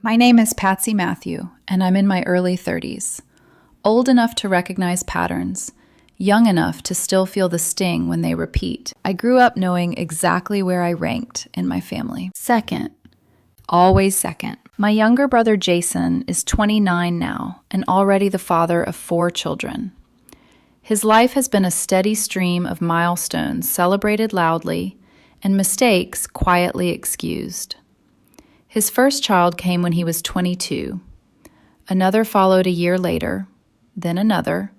My name is Patsy Matthew, and I'm in my early 30s. Old enough to recognize patterns, young enough to still feel the sting when they repeat. I grew up knowing exactly where I ranked in my family. Second. Always second. My younger brother Jason is 29 now and already the father of 4 children. His life has been a steady stream of milestones celebrated loudly and mistakes quietly excused. His first child came when he was 22. Another followed a year later, then another,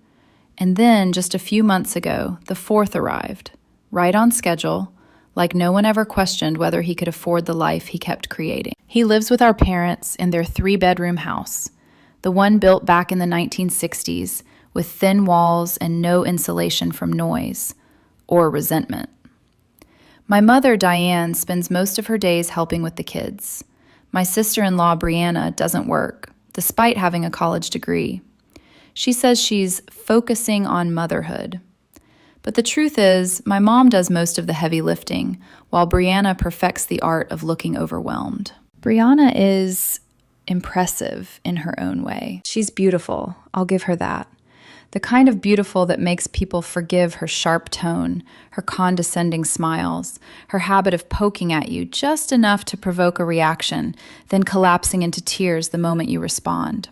and then just a few months ago, the 4th arrived, right on schedule, like no one ever questioned whether he could afford the life he kept creating. He lives with our parents in their 3-bedroom house, the one built back in the 1960s with thin walls and no insulation from noise or resentment. My mother, Diane, spends most of her days helping with the kids. My sister-in-law, Brianna, doesn't work, despite having a college degree. She says she's focusing on motherhood. But the truth is, my mom does most of the heavy lifting, while Brianna perfects the art of looking overwhelmed. Brianna is impressive in her own way. She's beautiful, I'll give her that. The kind of beautiful that makes people forgive her sharp tone, her condescending smiles, her habit of poking at you just enough to provoke a reaction, then collapsing into tears the moment you respond.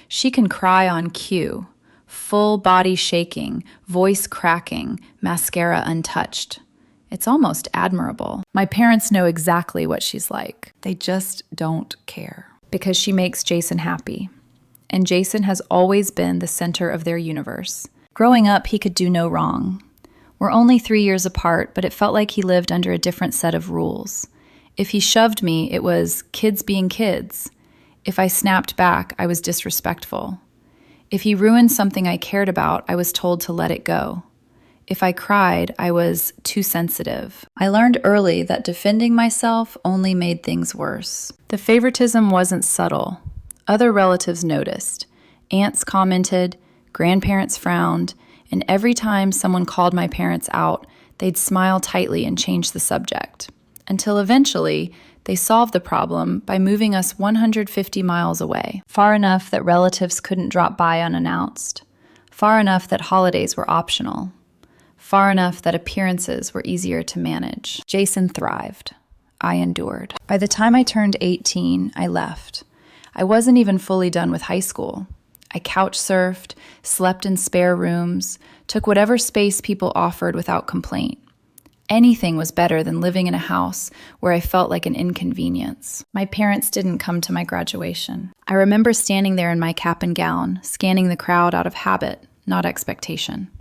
She can cry on cue, full body shaking, voice cracking, mascara untouched. It's almost admirable. My parents know exactly what she's like. They just don't care. Because she makes Jason happy. And Jason has always been the center of their universe. Growing up, he could do no wrong. We're only 3 years apart, but it felt like he lived under a different set of rules. If he shoved me, it was kids being kids. If I snapped back, I was disrespectful. If he ruined something I cared about, I was told to let it go. If I cried, I was too sensitive. I learned early that defending myself only made things worse. The favoritism wasn't subtle. Other relatives noticed. Aunts commented, grandparents frowned, and every time someone called my parents out, they'd smile tightly and change the subject. Until eventually, they solved the problem by moving us 150 miles away, far enough that relatives couldn't drop by unannounced, far enough that holidays were optional, far enough that appearances were easier to manage. Jason thrived. I endured. By the time I turned 18, I left. I wasn't even fully done with high school. I couch surfed, slept in spare rooms, took whatever space people offered without complaint. Anything was better than living in a house where I felt like an inconvenience. My parents didn't come to my graduation. I remember standing there in my cap and gown, scanning the crowd out of habit, not expectation.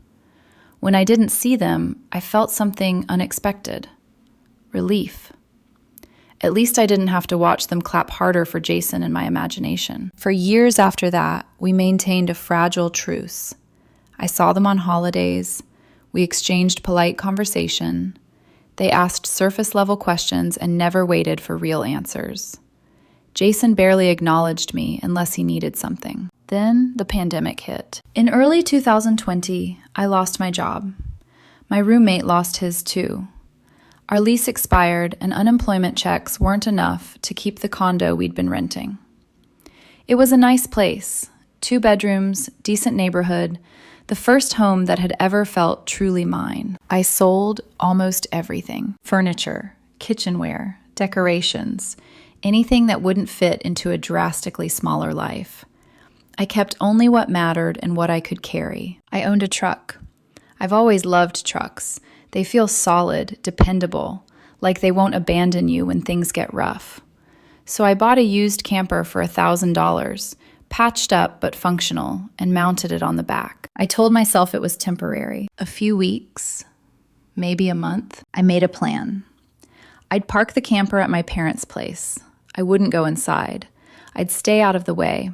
When I didn't see them, I felt something unexpected. Relief. At least I didn't have to watch them clap harder for Jason in my imagination. For years after that, we maintained a fragile truce. I saw them on holidays. We exchanged polite conversation. They asked surface-level questions and never waited for real answers. Jason barely acknowledged me unless he needed something. Then the pandemic hit. In early 2020, I lost my job. My roommate lost his too. Our lease expired and unemployment checks weren't enough to keep the condo we'd been renting. It was a nice place, 2 bedrooms, decent neighborhood, the first home that had ever felt truly mine. I sold almost everything: furniture, kitchenware, decorations, anything that wouldn't fit into a drastically smaller life. I kept only what mattered and what I could carry. I owned a truck. I've always loved trucks. They feel solid, dependable, like they won't abandon you when things get rough. So I bought a used camper for $1,000, patched up but functional, and mounted it on the back. I told myself it was temporary. A few weeks, maybe a month. I made a plan. I'd park the camper at my parents' place. I wouldn't go inside. I'd stay out of the way.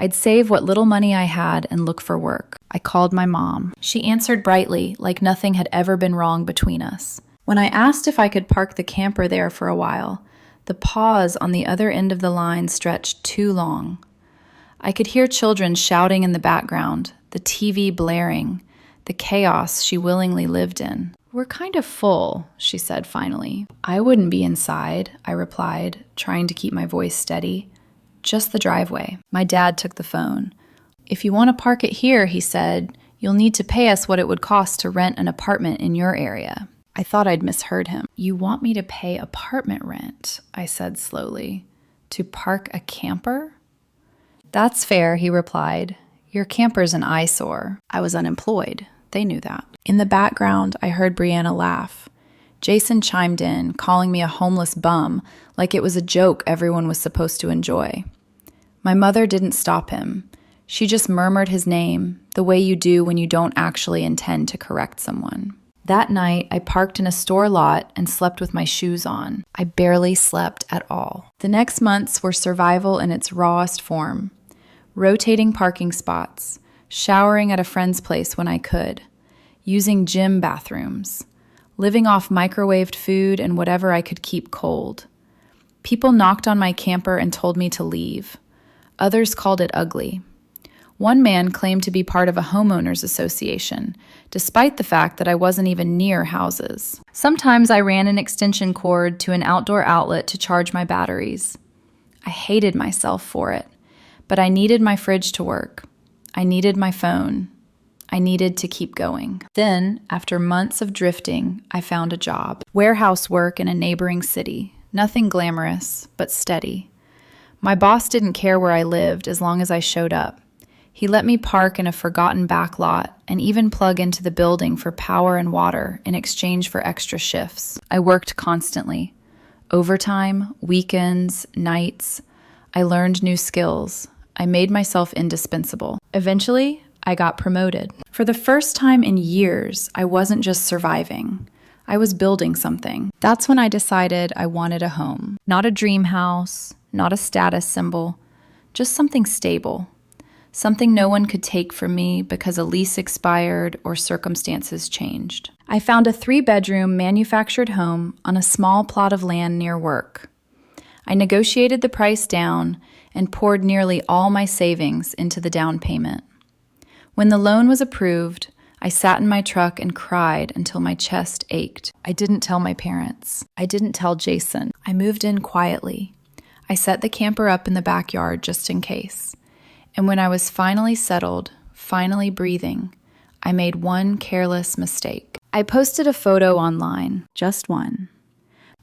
I'd save what little money I had and look for work. I called my mom. She answered brightly, like nothing had ever been wrong between us. When I asked if I could park the camper there for a while, the pause on the other end of the line stretched too long. I could hear children shouting in the background, the TV blaring, the chaos she willingly lived in. "We're kind of full," she said finally. "I wouldn't be inside," I replied, trying to keep my voice steady. just the driveway. My dad took the phone. "If you want to park it here," he said, "you'll need to pay us what it would cost to rent an apartment in your area." I thought I'd misheard him. "You want me to pay apartment rent?" I said slowly. "To park a camper?" "That's fair," he replied. "Your camper's an eyesore." I was unemployed. They knew that. In the background, I heard Brianna laugh. Jason chimed in, calling me a homeless bum, like it was a joke everyone was supposed to enjoy. My mother didn't stop him. She just murmured his name, the way you do when you don't actually intend to correct someone. That night, I parked in a store lot and slept with my shoes on. I barely slept at all. The next months were survival in its rawest form. Rotating parking spots, showering at a friend's place when I could, using gym bathrooms, living off microwaved food and whatever I could keep cold. People knocked on my camper and told me to leave. Others called it ugly. One man claimed to be part of a homeowners association, despite the fact that I wasn't even near houses. Sometimes I ran an extension cord to an outdoor outlet to charge my batteries. I hated myself for it, but I needed my fridge to work. I needed my phone. I needed to keep going. Then, after months of drifting, I found a job. Warehouse work in a neighboring city. Nothing glamorous, but steady. My boss didn't care where I lived as long as I showed up. He let me park in a forgotten back lot and even plug into the building for power and water in exchange for extra shifts. I worked constantly. Overtime, weekends, nights. I learned new skills. I made myself indispensable. Eventually, I got promoted. For the first time in years, I wasn't just surviving. I was building something. That's when I decided I wanted a home. Not a dream house, not a status symbol, just something stable. Something no one could take from me because a lease expired or circumstances changed. I found a 3-bedroom manufactured home on a small plot of land near work. I negotiated the price down and poured nearly all my savings into the down payment. When the loan was approved, I sat in my truck and cried until my chest ached. I didn't tell my parents. I didn't tell Jason. I moved in quietly. I set the camper up in the backyard just in case. And when I was finally settled, finally breathing, I made one careless mistake. I posted a photo online, just one.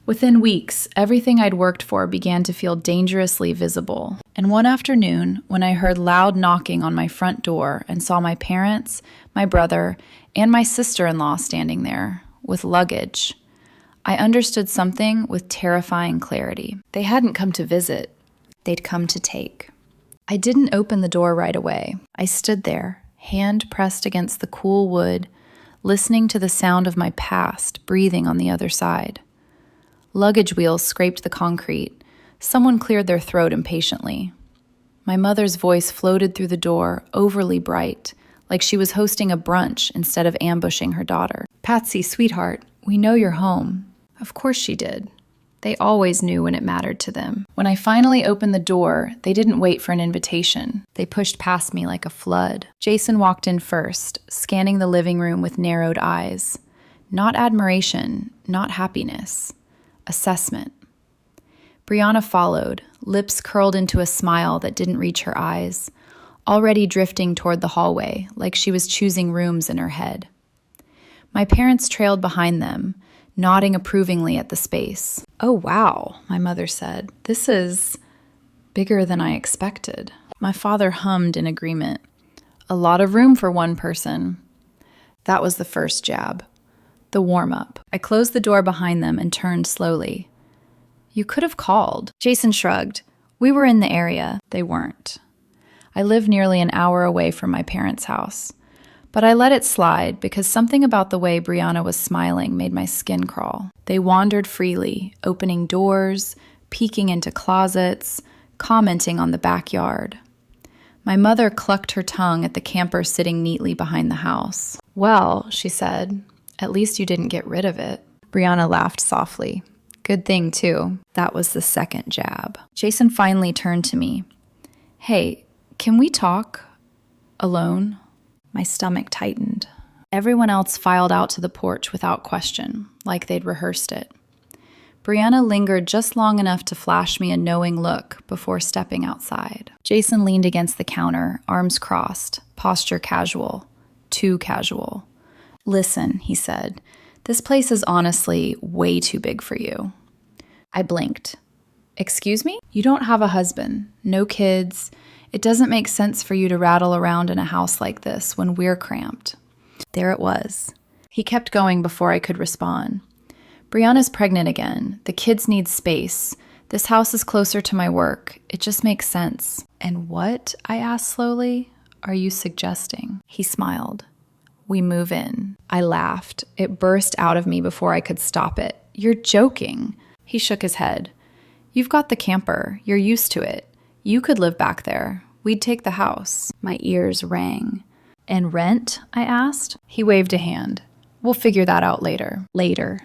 Within weeks, everything I'd worked for began to feel dangerously visible. And one afternoon, when I heard loud knocking on my front door and saw my parents, my brother, and my sister-in-law standing there with luggage, I understood something with terrifying clarity. They hadn't come to visit. They'd come to take. I didn't open the door right away. I stood there, hand pressed against the cool wood, listening to the sound of my past breathing on the other side. Luggage wheels scraped the concrete. Someone cleared their throat impatiently. My mother's voice floated through the door, overly bright, like she was hosting a brunch instead of ambushing her daughter. "Patsy, sweetheart, we know you're home." Of course she did. They always knew when it mattered to them. When I finally opened the door, they didn't wait for an invitation. They pushed past me like a flood. Jason walked in first, scanning the living room with narrowed eyes. Not admiration, not happiness. Assessment. Brianna followed, lips curled into a smile that didn't reach her eyes, already drifting toward the hallway, like she was choosing rooms in her head. My parents trailed behind them, nodding approvingly at the space. "Oh, wow," my mother said. "This is bigger than I expected." My father hummed in agreement. "A lot of room for one person." That was the first jab. The warm-up. I closed the door behind them and turned slowly. "You could have called." Jason shrugged. "We were in the area." They weren't. I lived nearly an hour away from my parents' house. But I let it slide because something about the way Brianna was smiling made my skin crawl. They wandered freely, opening doors, peeking into closets, commenting on the backyard. My mother clucked her tongue at the camper sitting neatly behind the house. "Well," she said, "at least you didn't get rid of it." Brianna laughed softly. "Good thing, too." That was the second jab. Jason finally turned to me. "Hey, can we talk? Alone?" My stomach tightened. Everyone else filed out to the porch without question, like they'd rehearsed it. Brianna lingered just long enough to flash me a knowing look before stepping outside. Jason leaned against the counter, arms crossed, posture casual. Too casual. "Listen," he said, "this place is honestly way too big for you." I blinked. "Excuse me? You don't have a husband, no kids. It doesn't make sense for you to rattle around in a house like this when we're cramped." There it was. He kept going before I could respond. "Brianna's pregnant again. The kids need space. This house is closer to my work. It just makes sense." "And what," I asked slowly, "are you suggesting?" He smiled. "We move in." I laughed. It burst out of me before I could stop it. "You're joking." He shook his head. "You've got the camper. You're used to it. You could live back there. We'd take the house." My ears rang. "And rent?" I asked. He waved a hand. "We'll figure that out later." Later.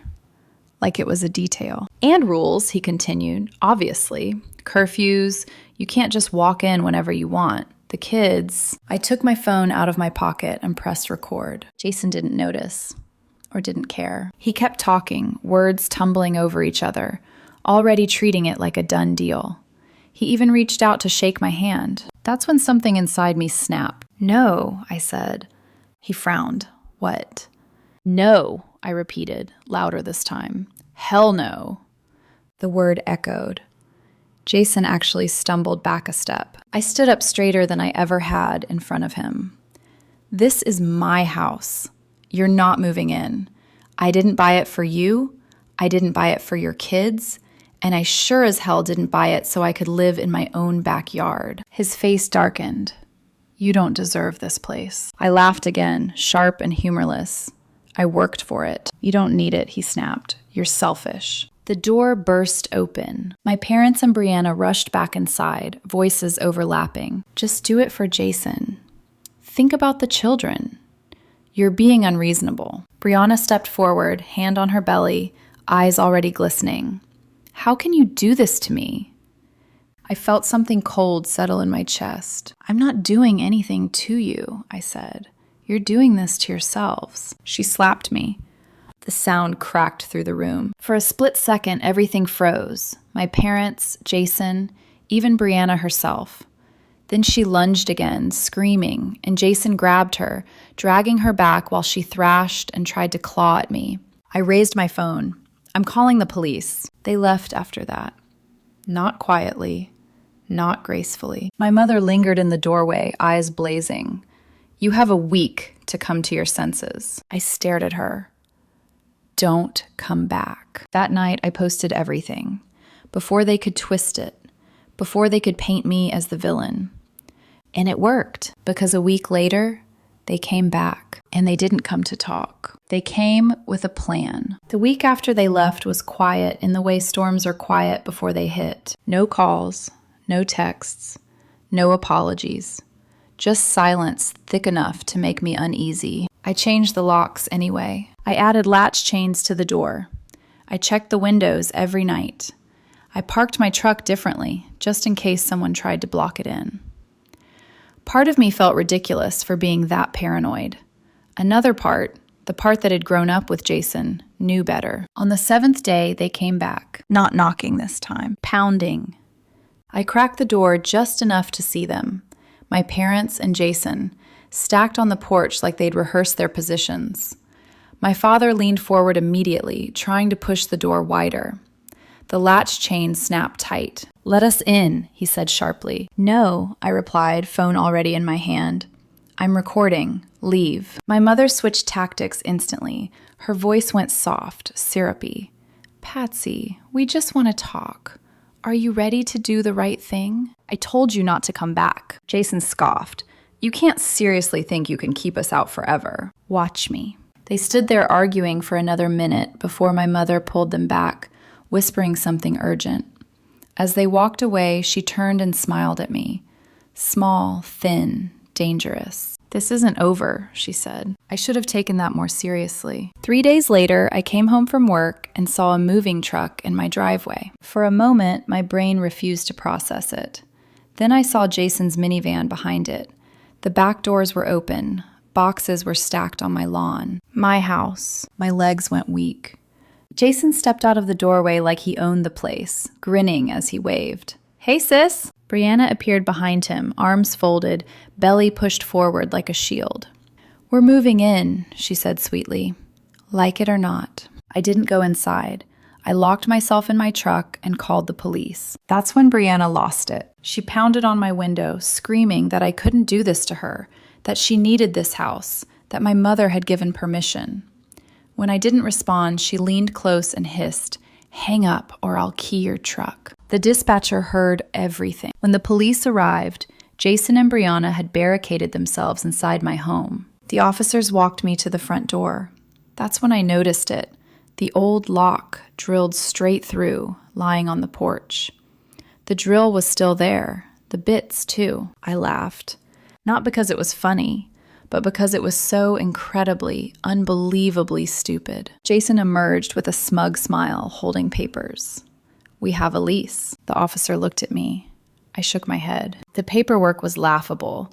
Like it was a detail. "And rules," he continued, "obviously. Curfews. You can't just walk in whenever you want. The kids." I took my phone out of my pocket and pressed record. Jason didn't notice. Or didn't care. He kept talking, words tumbling over each other, already treating it like a done deal. He even reached out to shake my hand. That's when something inside me snapped. "No," I said. He frowned. "What?" "No," I repeated, louder this time. "Hell no." The word echoed. Jason actually stumbled back a step. I stood up straighter than I ever had in front of him. "This is my house. You're not moving in. I didn't buy it for you. I didn't buy it for your kids. And I sure as hell didn't buy it so I could live in my own backyard." His face darkened. "You don't deserve this place." I laughed again, sharp and humorless. "I worked for it." "You don't need it," he snapped. "You're selfish." The door burst open. My parents and Brianna rushed back inside, voices overlapping. "Just do it for Jason. Think about the children. You're being unreasonable." Brianna stepped forward, hand on her belly, eyes already glistening. "How can you do this to me?" I felt something cold settle in my chest. "I'm not doing anything to you," I said. "You're doing this to yourselves." She slapped me. The sound cracked through the room. For a split second, everything froze. My parents, Jason, even Brianna herself. Then she lunged again, screaming, and Jason grabbed her, dragging her back while she thrashed and tried to claw at me. I raised my phone. "I'm calling the police." They left after that. Not quietly, not gracefully. My mother lingered in the doorway, eyes blazing. "You have a week to come to your senses." I stared at her. "Don't come back." That night, I posted everything. Before they could twist it. Before they could paint me as the villain. And it worked, because a week later, they came back. And they didn't come to talk. They came with a plan. The week after they left was quiet in the way storms are quiet before they hit. No calls, no texts, no apologies. Just silence thick enough to make me uneasy. I changed the locks anyway. I added latch chains to the door. I checked the windows every night. I parked my truck differently, just in case someone tried to block it in. Part of me felt ridiculous for being that paranoid. Another part, the part that had grown up with Jason, knew better. On the 7th day, they came back. Not knocking this time. Pounding. I cracked the door just enough to see them. My parents and Jason, stacked on the porch like they'd rehearsed their positions. My father leaned forward immediately, trying to push the door wider. The latch chain snapped tight. "Let us in," he said sharply. "No," I replied, phone already in my hand. "I'm recording. Leave." My mother switched tactics instantly. Her voice went soft, syrupy. "Patsy, we just want to talk. Are you ready to do the right thing? I told you not to come back." Jason scoffed. "You can't seriously think you can keep us out forever. Watch me." They stood there arguing for another minute before my mother pulled them back, whispering something urgent. As they walked away, she turned and smiled at me. Small, thin, dangerous. "This isn't over," she said. I should have taken that more seriously. 3 days later, I came home from work and saw a moving truck in my driveway. For a moment, my brain refused to process it. Then I saw Jason's minivan behind it. The back doors were open. Boxes were stacked on my lawn. My house. My legs went weak. Jason stepped out of the doorway like he owned the place, grinning as he waved. "Hey, sis!" Brianna appeared behind him, arms folded, belly pushed forward like a shield. "We're moving in," she said sweetly. "Like it or not." I didn't go inside. I locked myself in my truck and called the police. That's when Brianna lost it. She pounded on my window, screaming that I couldn't do this to her, that she needed this house, that my mother had given permission. When I didn't respond, she leaned close and hissed, "Hang up or I'll key your truck." The dispatcher heard everything. When the police arrived, Jason and Brianna had barricaded themselves inside my home. The officers walked me to the front door. That's when I noticed it. The old lock drilled straight through, lying on the porch. The drill was still there, the bits too. I laughed. Not because it was funny, but because it was so incredibly, unbelievably stupid. Jason emerged with a smug smile, holding papers. "We have a lease." The officer looked at me. I shook my head. The paperwork was laughable.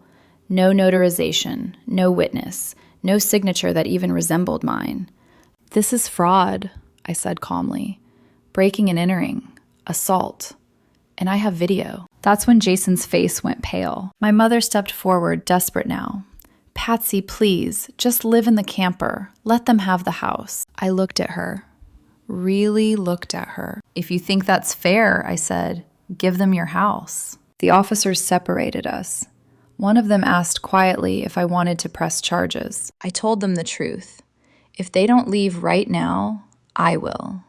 No notarization, no witness, no signature that even resembled mine. "This is fraud," I said calmly. "Breaking and entering, assault. And I have video." That's when Jason's face went pale. My mother stepped forward, desperate now. "Patsy, please, just live in the camper. Let them have the house." I looked at her. Really looked at her. "If you think that's fair," I said, "give them your house." The officers separated us. One of them asked quietly if I wanted to press charges. I told them the truth. If they don't leave right now, I will.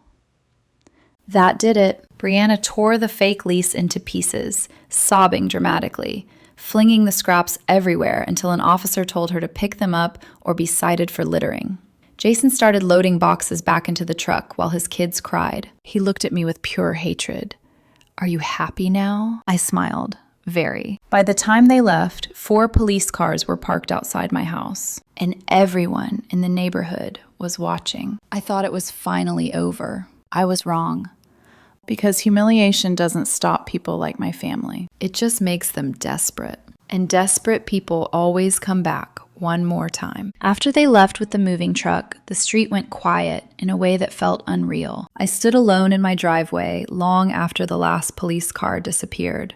That did it. Brianna tore the fake lease into pieces, sobbing dramatically, flinging the scraps everywhere until an officer told her to pick them up or be cited for littering. Jason started loading boxes back into the truck while his kids cried. He looked at me with pure hatred. "Are you happy now?" I smiled. Very. By the time they left, 4 police cars were parked outside my house, and everyone in the neighborhood was watching. I thought it was finally over. I was wrong. Because humiliation doesn't stop people like my family. It just makes them desperate. And desperate people always come back one more time. After they left with the moving truck, the street went quiet in a way that felt unreal. I stood alone in my driveway long after the last police car disappeared,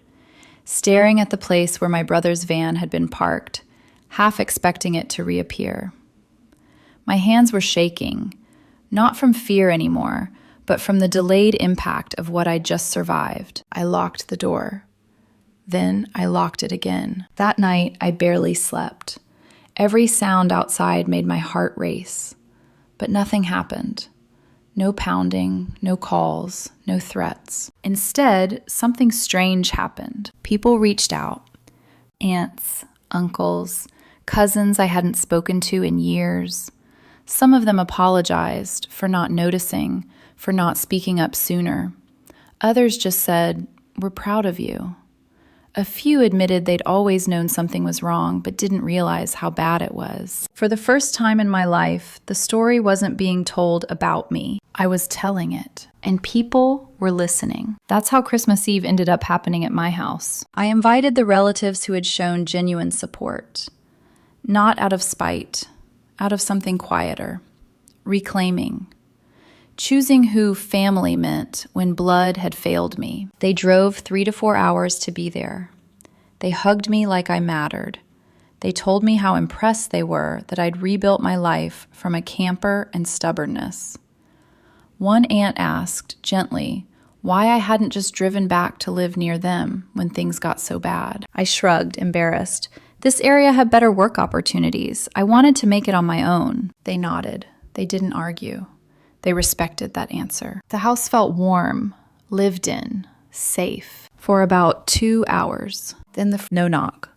staring at the place where my brother's van had been parked, half expecting it to reappear. My hands were shaking, not from fear anymore, but from the delayed impact of what I'd just survived. I locked the door. Then I locked it again. That night, I barely slept. Every sound outside made my heart race, but nothing happened. No pounding, no calls, no threats. Instead, something strange happened. People reached out. Aunts, uncles, cousins I hadn't spoken to in years. Some of them apologized for not noticing, for not speaking up sooner. Others just said, "We're proud of you." A few admitted they'd always known something was wrong, but didn't realize how bad it was. For the first time in my life, the story wasn't being told about me. I was telling it, and people were listening. That's how Christmas Eve ended up happening at my house. I invited the relatives who had shown genuine support. Not out of spite, out of something quieter. Reclaiming. Choosing who family meant when blood had failed me. They drove 3 to 4 hours to be there. They hugged me like I mattered. They told me how impressed they were that I'd rebuilt my life from a camper and stubbornness. One aunt asked, gently, why I hadn't just driven back to live near them when things got so bad. I shrugged, embarrassed. This area had better work opportunities. I wanted to make it on my own. They nodded. They didn't argue. They respected that answer. The house felt warm, lived in, safe, for about 2 hours. Then no knock.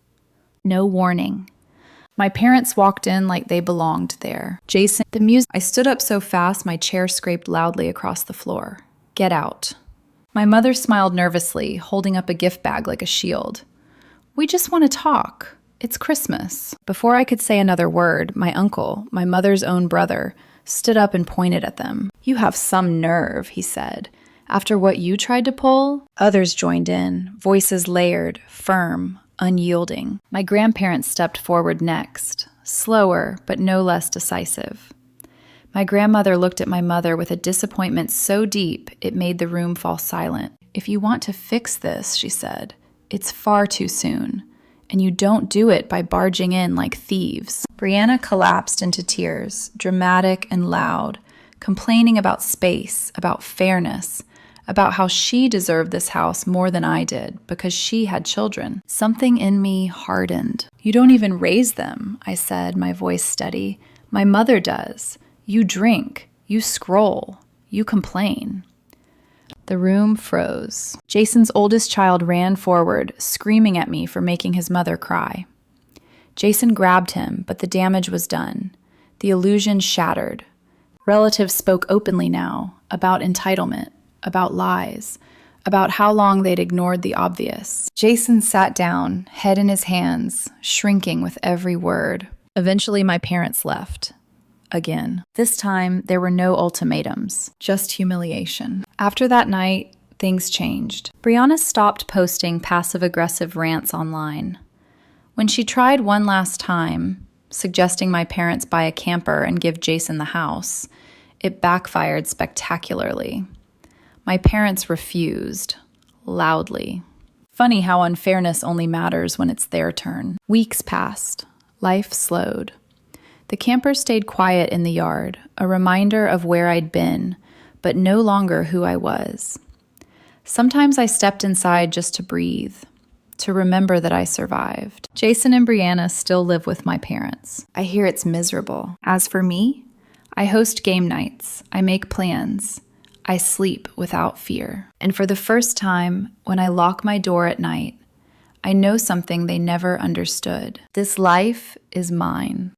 No warning. My parents walked in like they belonged there. Jason, the music. I stood up so fast my chair scraped loudly across the floor. Get out. My mother smiled nervously, holding up a gift bag like a shield. We just want to talk. It's Christmas. Before I could say another word, my uncle, my mother's own brother, stood up and pointed at them. You have some nerve, he said. After what you tried to pull? Others joined in, voices layered, firm, unyielding. My grandparents stepped forward next, slower but no less decisive. My grandmother looked at my mother with a disappointment so deep it made the room fall silent. "If you want to fix this," she said, "it's far too soon. And you don't do it by barging in like thieves." Brianna collapsed into tears, dramatic and loud, complaining about space, about fairness, about how she deserved this house more than I did because she had children. Something in me hardened. "You don't even raise them," I said, my voice steady. "My mother does. You drink. You scroll. You complain." The room froze. Jason's oldest child ran forward, screaming at me for making his mother cry. Jason grabbed him, but the damage was done. The illusion shattered. Relatives spoke openly now about entitlement, about lies, about how long they'd ignored the obvious. Jason sat down, head in his hands, shrinking with every word. Eventually, my parents left. Again. This time, there were no ultimatums, just humiliation. After that night, things changed. Brianna stopped posting passive-aggressive rants online. When she tried one last time, suggesting my parents buy a camper and give Jason the house, it backfired spectacularly. My parents refused, loudly. Funny how unfairness only matters when it's their turn. Weeks passed. Life slowed. The camper stayed quiet in the yard, a reminder of where I'd been, but no longer who I was. Sometimes I stepped inside just to breathe, to remember that I survived. Jason and Brianna still live with my parents. I hear it's miserable. As for me, I host game nights. I make plans. I sleep without fear. And for the first time, when I lock my door at night, I know something they never understood. This life is mine.